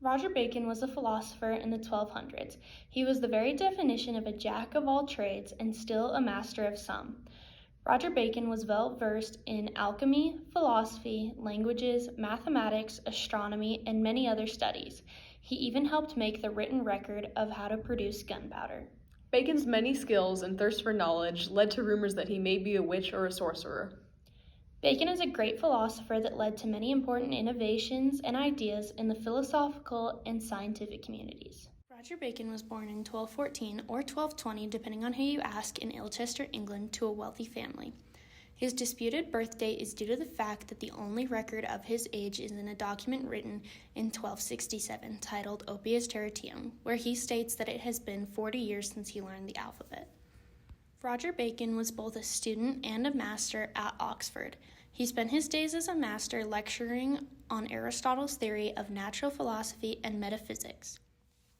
Roger Bacon was a philosopher in the 1200s. He was the very definition of a jack of all trades and still a master of some. Roger Bacon was well versed in alchemy, philosophy, languages, mathematics, astronomy, and many other studies. He even helped make the written record of how to produce gunpowder. Bacon's many skills and thirst for knowledge led to rumors that he may be a witch or a sorcerer. Bacon is a great philosopher that led to many important innovations and ideas in the philosophical and scientific communities. Roger Bacon was born in 1214 or 1220, depending on who you ask, in Ilchester, England, to a wealthy family. His disputed birth date is due to the fact that the only record of his age is in a document written in 1267 titled Opus Tertium, where he states that it has been 40 years since he learned the alphabet. Roger Bacon was both a student and a master at Oxford. He spent his days as a master lecturing on Aristotle's theory of natural philosophy and metaphysics.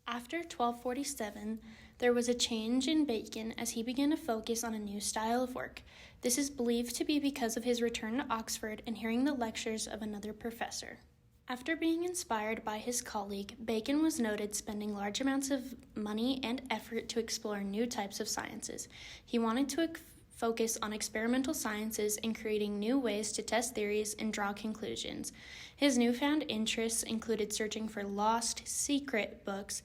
After 1247, there was a change in Bacon as he began to focus on a new style of work. This is believed to be because of his return to Oxford and hearing the lectures of another professor. After being inspired by his colleague, Bacon was noted spending large amounts of money and effort to explore new types of sciences. He wanted to focus on experimental sciences and creating new ways to test theories and draw conclusions. His newfound interests included searching for lost, secret books,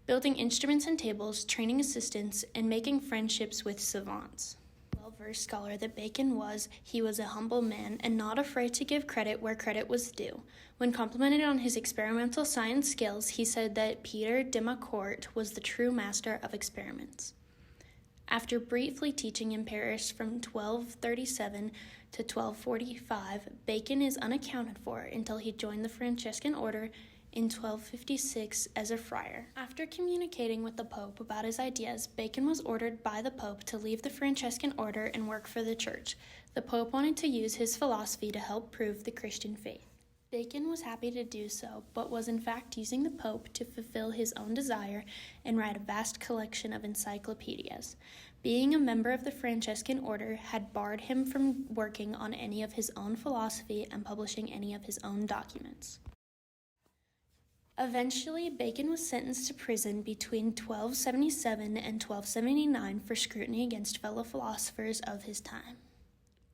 building instruments and tables, training assistants, and making friendships with savants. Well-versed scholar that Bacon was, he was a humble man and not afraid to give credit where credit was due. When complimented on his experimental science skills, he said that Peter de Macourt was the true master of experiments. After briefly teaching in Paris from 1237 to 1245, Bacon is unaccounted for until he joined the Franciscan order in 1256 as a friar. After communicating with the Pope about his ideas, Bacon was ordered by the Pope to leave the Franciscan order and work for the Church. The Pope wanted to use his philosophy to help prove the Christian faith. Bacon was happy to do so, but was in fact using the Pope to fulfill his own desire and write a vast collection of encyclopedias. Being a member of the Franciscan order had barred him from working on any of his own philosophy and publishing any of his own documents. Eventually, Bacon was sentenced to prison between 1277 and 1279 for scrutiny against fellow philosophers of his time.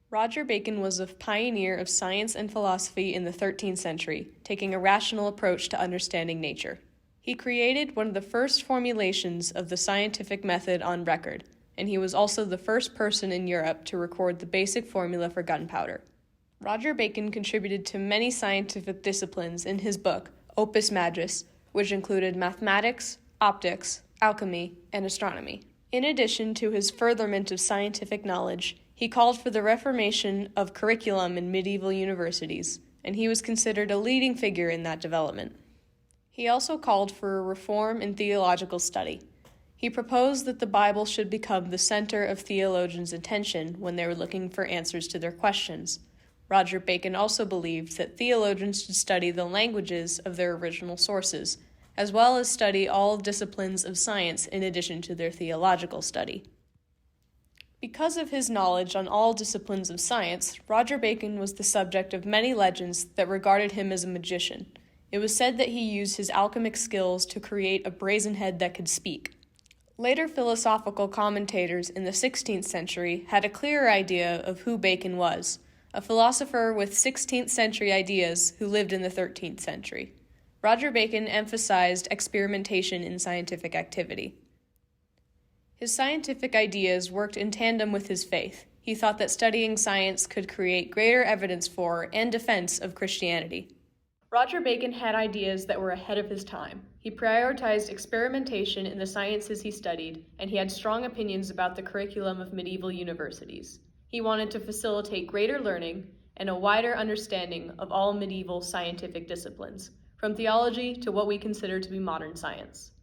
Roger Bacon was a pioneer of science and philosophy in the 13th century, taking a rational approach to understanding nature. He created one of the first formulations of the scientific method on record, and he was also the first person in Europe to record the basic formula for gunpowder. Roger Bacon contributed to many scientific disciplines in his book, Opus Majus, which included mathematics, optics, alchemy, and astronomy. In addition to his furtherment of scientific knowledge, he called for the reformation of curriculum in medieval universities, and he was considered a leading figure in that development. He also called for a reform in theological study. He proposed that the Bible should become the center of theologians' attention when they were looking for answers to their questions. Roger Bacon also believed that theologians should study the languages of their original sources, as well as study all disciplines of science in addition to their theological study. Because of his knowledge on all disciplines of science, Roger Bacon was the subject of many legends that regarded him as a magician. It was said that he used his alchemic skills to create a brazen head that could speak. Later philosophical commentators in the 16th century had a clearer idea of who Bacon was, a philosopher with 16th century ideas who lived in the 13th century. Roger Bacon emphasized experimentation in scientific activity. His scientific ideas worked in tandem with his faith. He thought that studying science could create greater evidence for and defense of Christianity. Roger Bacon had ideas that were ahead of his time. He prioritized experimentation in the sciences he studied, and he had strong opinions about the curriculum of medieval universities. He wanted to facilitate greater learning and a wider understanding of all medieval scientific disciplines, from theology to what we consider to be modern science.